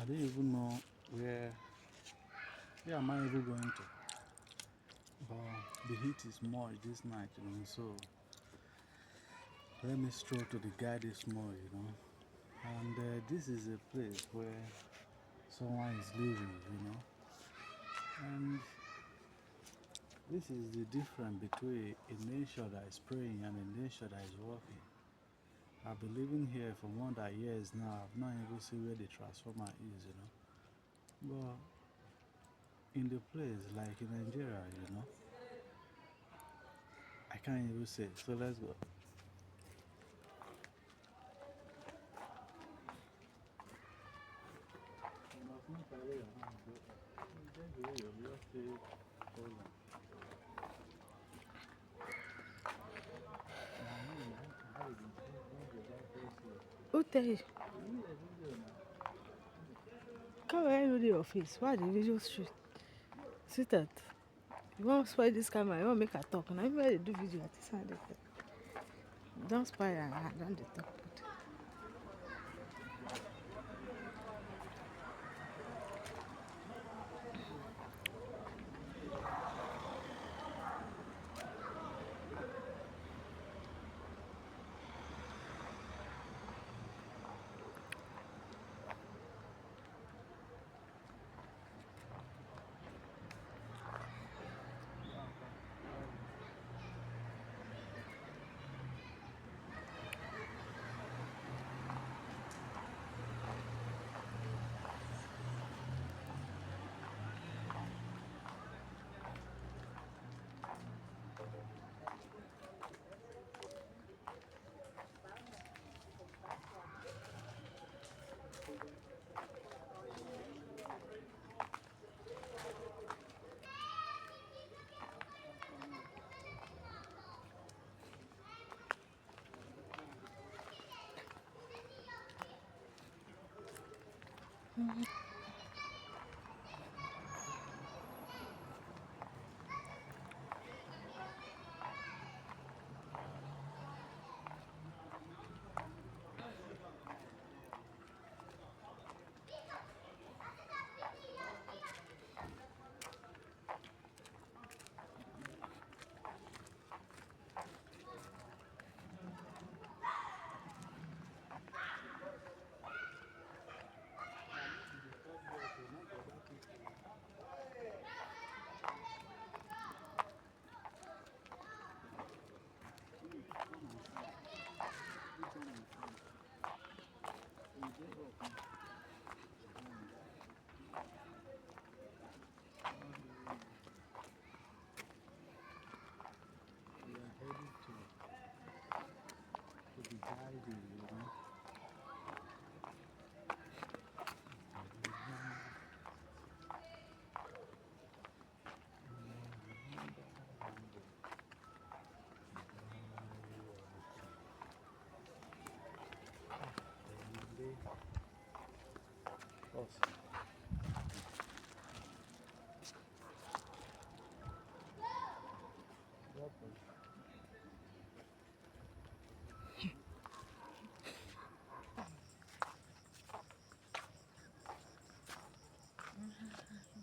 don't even know where am I even going to. But the heat is more this night, so let me stroll to the garden small, And this is a place where someone is living, And this is the difference between a nature that is praying and a nature that is working. I've been living here for more than years now. I've not even seen where the transformer is, But in the place, like in Nigeria, I can't even say. So let's go. Who tell you? Come here, do the office. Why the video shoot? Sit at. You won't spoil this camera. You won't make her talk. Now, everybody do video at this hand. Don't spoil her. Don't talk.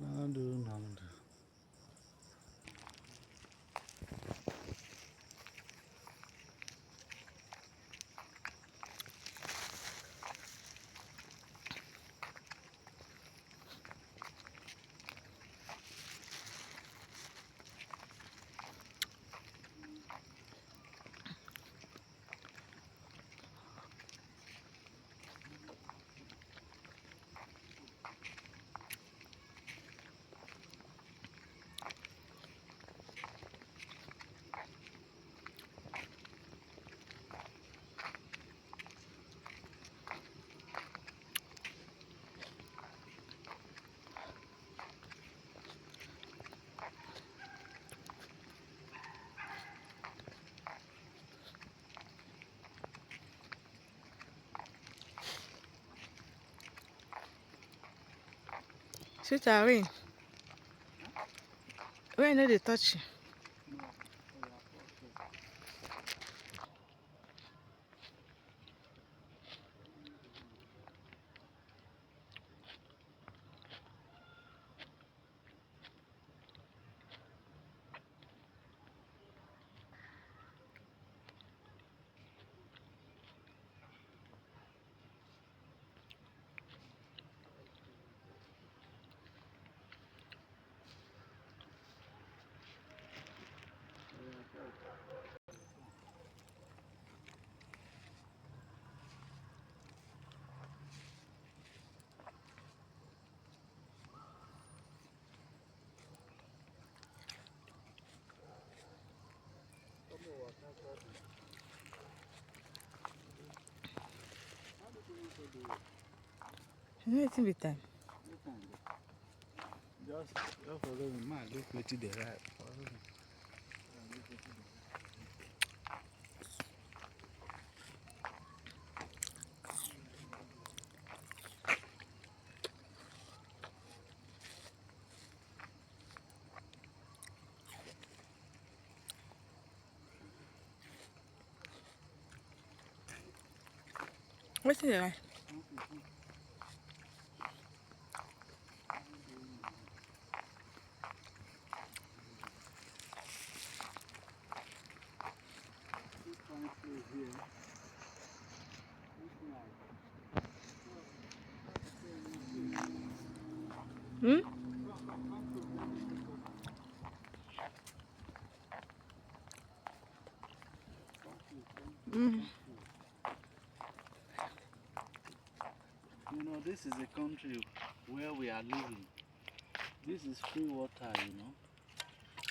Nando. Sit at rain. Rain no dey touch you. You know wetin be time? Just follow me, man. Look wetin dey right. Follow me. Wetin dey right? Hmm? Mm. You know, this is a country where we are living. This is free water, you know.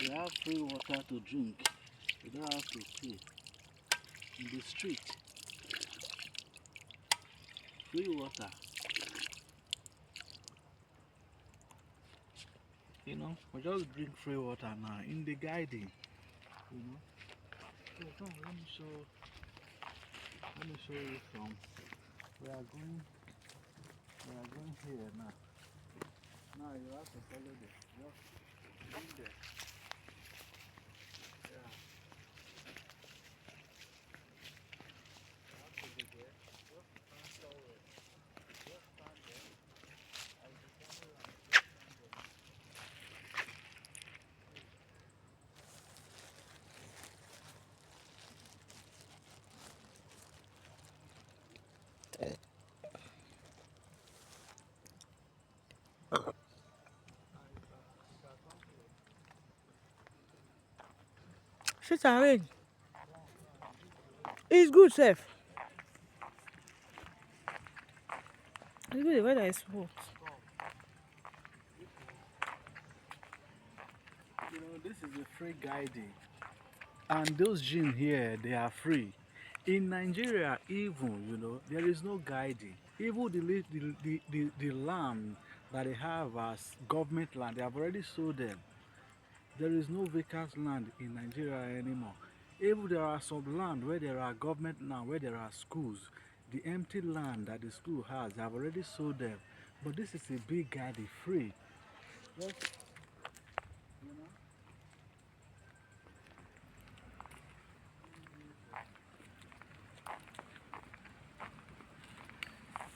We have free water to drink. You don't have to pay. In the street, free water. You know, we just drink free water now in the garden. You know. So come, let me show you some. We are going here now. Now you have to follow this. Just in there. Yeah. You have to be there. Just stand forward. Just stand there. As the camera, just stand there. Shit and rain. It's good, sef. It's good, the weather is hot. You know, this is a free guiding. And those gyms here, they are free. In Nigeria, even, you know, there is no guiding. Even the land that they have as government land, they have already sold them. There is no vacant land in Nigeria anymore. Even there are some land where there are government land, where there are schools. The empty land that the school has, they have already sold them. But this is a big garden, free. Just, you know.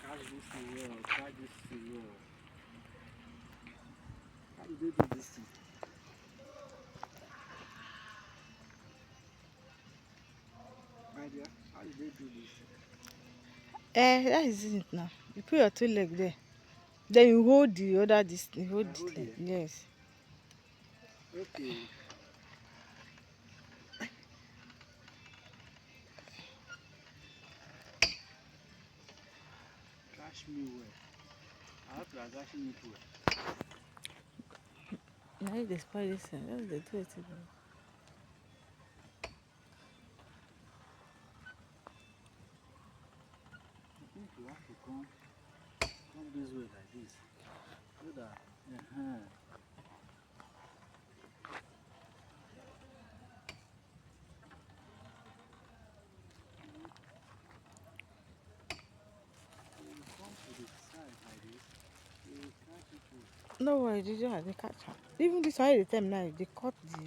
Catch this thing well, catch this thing well. How do they do this thing? My dear, how do they do this thing? That is it now. You put your two leg there. Then you hold the other this thing. Hold I this hold leg. here. Yes. Okay. Catch me well. I hope you are catching it well. Now you dey spoil this thing. Just dey do it again. I think you have to come this way like this. So that, you come to the side like this, you will catch it well. No worry, you just have to catch am. Even this one wey dey tell me now, they cut the.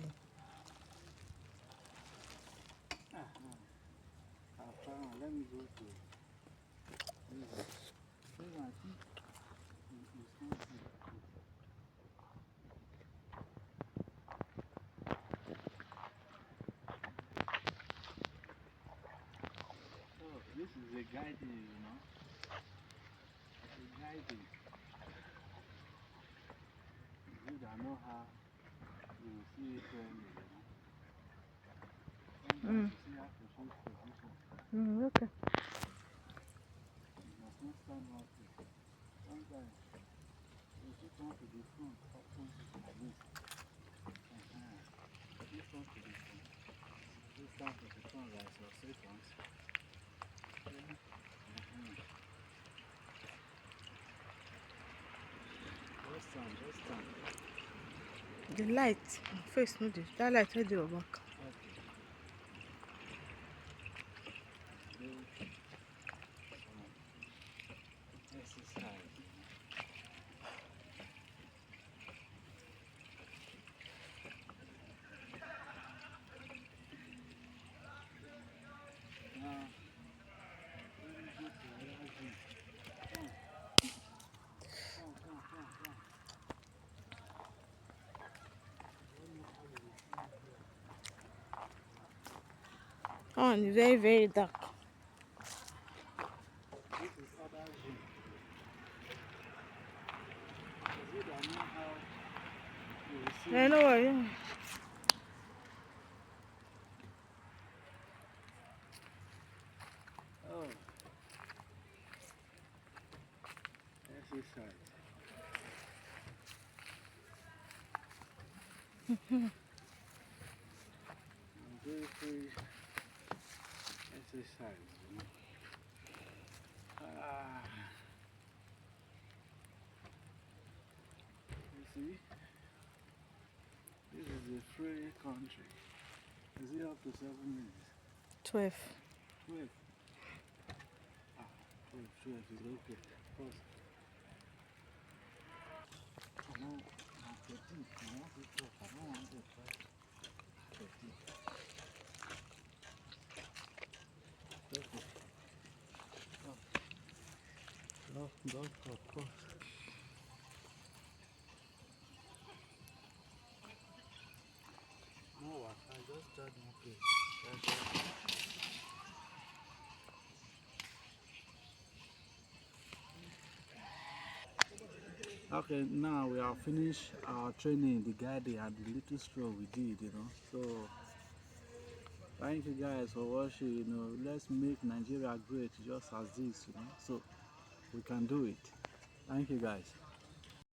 Let me go to this one. This one, I think you can't see that. So, this is a guiding, you know. A guiding. You that know how you will see it clearly, you know. Sometimes you see how to shoot position. Okay. You must not stand out here. Sometimes you should come to the front, opposite like this. You come to the front. You stand to the front like so, seconds. The light, face no dey. That light wey dey your back. Exercise. Now, let me go to the other gym. Come. Oh, and it's very, very dark. This is other gym. Is it I know how you will see? I know what you. Oh, exercise. Very free exercise, you know. You see, this is a free country. Is it up to 7 minutes? 12. 12. 12 is okay. Pause. No, I'm 13. I want to talk. I don't want to try 13. Okay. Don't talk. Pause. No, I just start my place. Okay, now we have finished our training, the guiding and the little stroll we did, you know. So, thank you guys for watching, you know. Let's make Nigeria great just as this, you know. So, we can do it. Thank you guys.